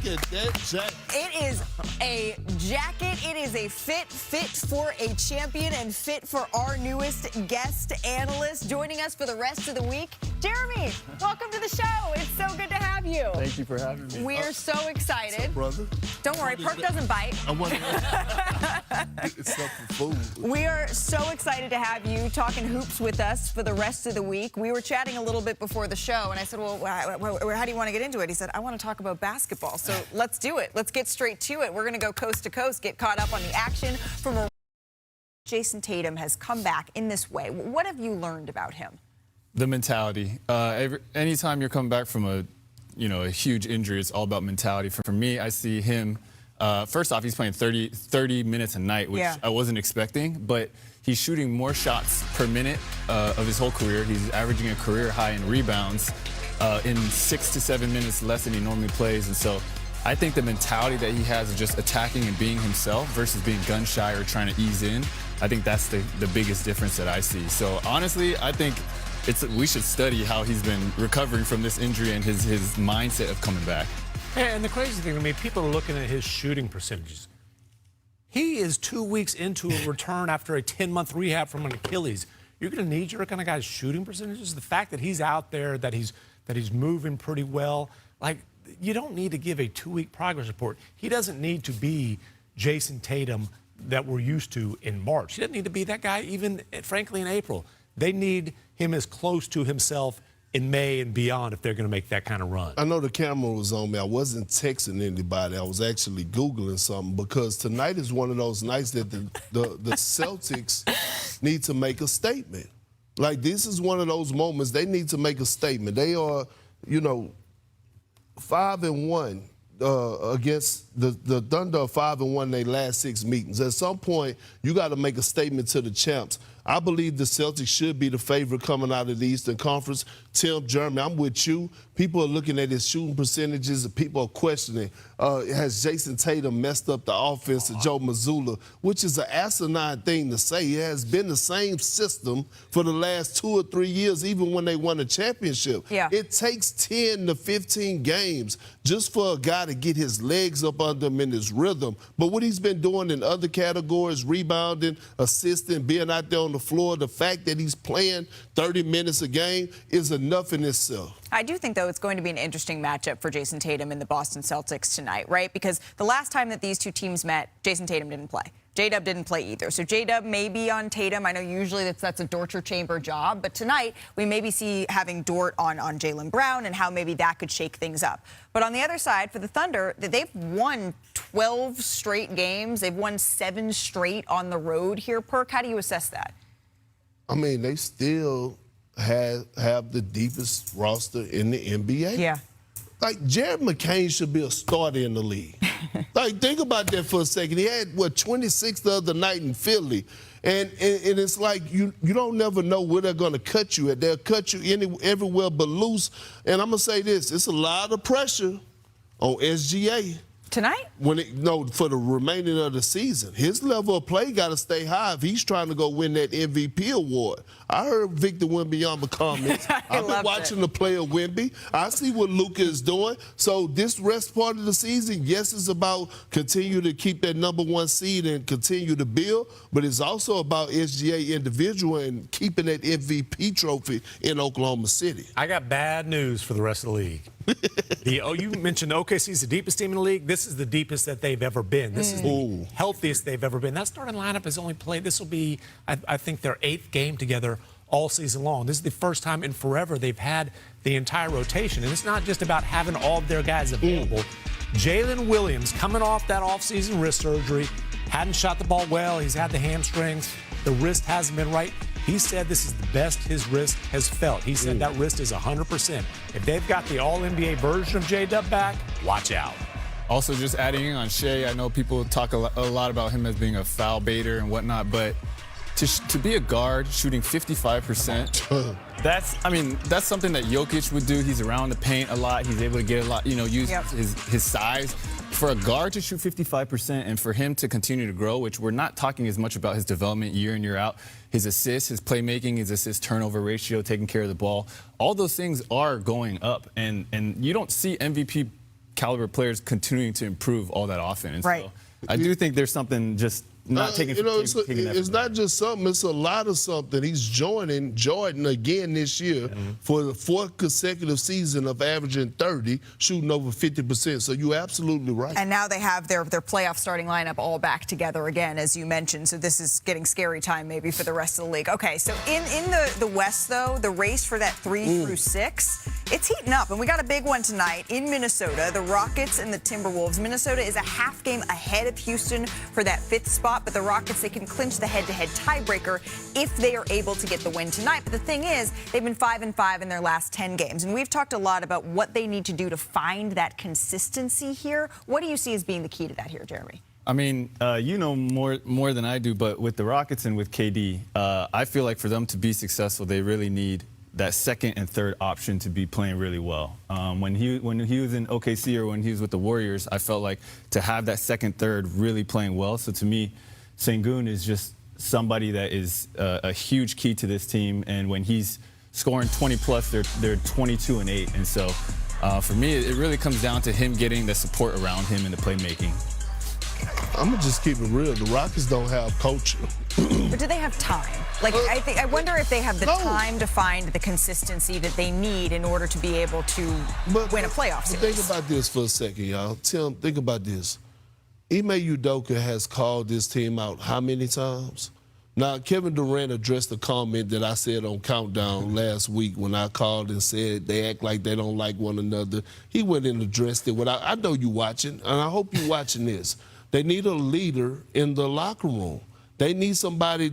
at that jacket. It is a jacket. It is a fit for a champion and fit for our newest guest analyst. Joining us for the rest of the week, Jeremy, welcome to the show. It's so good to have you. Thank you for having me. We're so excited. Brother. Don't worry, Perk doesn't bite. I want it's something food. We are so excited to have you talking hoops with us for the rest of the week. We were chatting a little bit before the show, and I said, well, how do you want to get into it? He said, I want to talk about basketball. So let's do it. Let's get straight to it. We're going to go coast to coast, get caught up on the action. Jayson Tatum has come back in this way. What have you learned about him? The mentality. Anytime you're coming back from a huge injury, it's all about mentality. For me, I see him. First off, he's playing 30 minutes a night, which I wasn't expecting, but he's shooting more shots per minute of his whole career. He's averaging a career high in rebounds in 6 to 7 minutes less than he normally plays. And so I think the mentality that he has of just attacking and being himself versus being gun shy or trying to ease in, I think that's the biggest difference that I see. So honestly, I think we should study how he's been recovering from this injury and his mindset of coming back. And the crazy thing to me, people are looking at his shooting percentages. He is 2 weeks into a return after a 10-month rehab from an Achilles. You're going to need your kind of guy's shooting percentages. The fact that he's out there, that he's moving pretty well, like, you don't need to give a 2-week progress report. He doesn't need to be Jayson Tatum that we're used to in March. He doesn't need to be that guy even, frankly, in April. They need him as close to himself in May and beyond if they're going to make that kind of run. I know the camera was on me. I wasn't texting anybody. I was actually Googling something because tonight is one of those nights that the Celtics need to make a statement. Like, this is one of those moments they need to make a statement. They are, 5-1 against the Thunder, 5-1 in their last 6 meetings. At some point, you got to make a statement to the champs. I believe the Celtics should be the favorite coming out of the Eastern Conference. Tim, Jeremy, I'm with you. People are looking at his shooting percentages, and people are questioning, has Jayson Tatum messed up the offense of Joe Mazzulla, which is an asinine thing to say. It has been the same system for the last 2 or 3 years, even when they won a championship. Yeah. It takes 10 to 15 games just for a guy to get his legs up under him in his rhythm. But what he's been doing in other categories, rebounding, assisting, being out there on the floor, the fact that he's playing 30 minutes a game is enough in itself. I do think, though, it's going to be an interesting matchup for Jayson Tatum and the Boston Celtics tonight, right? Because the last time that these two teams met, Jayson Tatum didn't play. J-Dub didn't play either. So J-Dub may be on Tatum. I know usually that's a torture chamber job, but tonight we maybe see having Dort on Jaylen Brown and how maybe that could shake things up. But on the other side, for the Thunder, they've won 12 straight games. They've won 7 straight on the road here. Perk, how do you assess that? I mean, they still have the deepest roster in the NBA. Yeah. Like, Jared McCain should be a starter in the league. Like, think about that for a second. He had, 26 the other night in Philly. And it's like you don't never know where they're going to cut you at. They'll cut you everywhere but loose. And I'm going to say this. It's a lot of pressure on SGA. Tonight? For the remaining of the season. His level of play got to stay high if he's trying to go win that MVP award. I heard Victor Wembanyama comments. I've been watching the play of Wemby. I see what Luka is doing. So this rest part of the season, yes, it's about continue to keep that #1 seed and continue to build, but it's also about SGA individual and keeping that MVP trophy in Oklahoma City. I got bad news for the rest of the league. You mentioned OKC is the deepest team in the league. This is the deepest that they've ever been. This is the healthiest they've ever been. That starting lineup has only played, this will be, I think, their 8th game together all season long. This is the first time in forever they've had the entire rotation. And it's not just about having all of their guys available. Jalen Williams, coming off that offseason wrist surgery, hadn't shot the ball well. He's had the hamstrings. The wrist hasn't been right. He said this is the best his wrist has felt. He said that wrist is 100%. If they've got the all-NBA version of J-Dub back, watch out. Also, just adding in on Shai, I know people talk a lot about him as being a foul baiter and whatnot, but to be a guard shooting 55%, that's something that Jokic would do. He's around the paint a lot. He's able to get a lot, use his size. For a guard to shoot 55% and for him to continue to grow, which we're not talking as much about his development year in, year out, his assists, his playmaking, his assist turnover ratio, taking care of the ball, all those things are going up. And you don't see MVP caliber players continuing to improve all that often. And Right. so I do think there's something just not taking. It's not just something; it's a lot of something. He's joining Jordan again this year for the 4th consecutive season of averaging 30, shooting over 50%. So you're absolutely right. And now they have their playoff starting lineup all back together again, as you mentioned. So this is getting scary time maybe for the rest of the league. Okay, so in the West, though, the race for that 3 through 6, it's heating up. And we got a big one tonight in Minnesota, the Rockets and the Timberwolves. Minnesota is a half game ahead of Houston for that 5th spot, but the Rockets, they can clinch the head-to-head tiebreaker if they are able to get the win tonight. But the thing is, they've been 5-5 in their last 10 games. And we've talked a lot about what they need to do to find that consistency here. What do you see as being the key to that here, Jeremy? I mean, you know more than I do, but with the Rockets and with KD, I feel like for them to be successful, they really need that second and third option to be playing really well. When he was in OKC or when he was with the Warriors, I felt like to have that second, third really playing well. So to me, Sengun is just somebody that is a huge key to this team. And when he's scoring 20-plus, they're 22-8. And so for me, it really comes down to him getting the support around him in the playmaking. I'm gonna just keep it real. The Rockets don't have coaching. But do they have time? Like, I wonder if they have the time to find the consistency that they need in order to be able to win a playoff series. Think about this for a second, y'all. Tim, think about this. Ime Udoka has called this team out how many times? Now, Kevin Durant addressed the comment that I said on Countdown last week when I called and said they act like they don't like one another. He went and addressed it. I know you watching, and I hope you're watching this. They need a leader in the locker room. They need somebody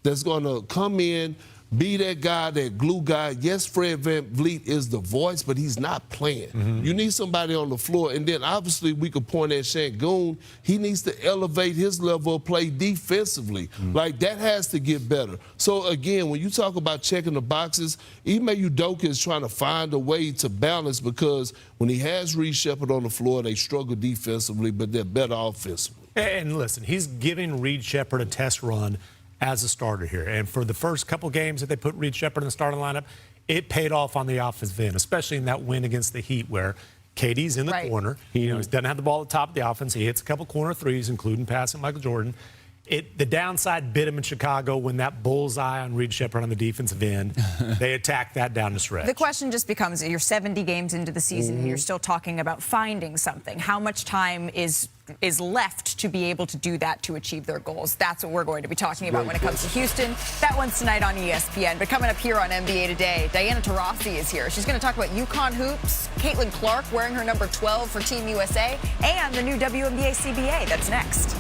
that's going to come in, be that guy, that glue guy. Yes, Fred VanVleet is the voice, but he's not playing. You need somebody on the floor. And then, obviously, we could point at Sengun. He needs to elevate his level of play defensively. Like, that has to get better. So, again, when you talk about checking the boxes, Ime Udoka is trying to find a way to balance because when he has Reed Shepherd on the floor, they struggle defensively, but they're better offensively. And listen, he's giving Reed Shepherd a test run as a starter here. And for the first couple games that they put Reed Shepherd in the starting lineup, it paid off on the offensive end, especially in that win against the Heat where KD's in the corner. He doesn't have the ball at the top of the offense. He hits a couple corner threes, including passing Michael Jordan. The downside bit him in Chicago when that bullseye on Reed Shepherd on the defensive end. They attacked that down the stretch. The question just becomes, you're 70 games into the season and you're still talking about finding something. How much time is left to be able to do that to achieve their goals? That's what we're going to be talking about when it comes to Houston. That one's tonight on ESPN. But coming up here on NBA Today, Diana Taurasi is here. She's going to talk about UConn hoops, Caitlin Clark wearing her number 12 for Team USA, and the new WNBA CBA. That's next.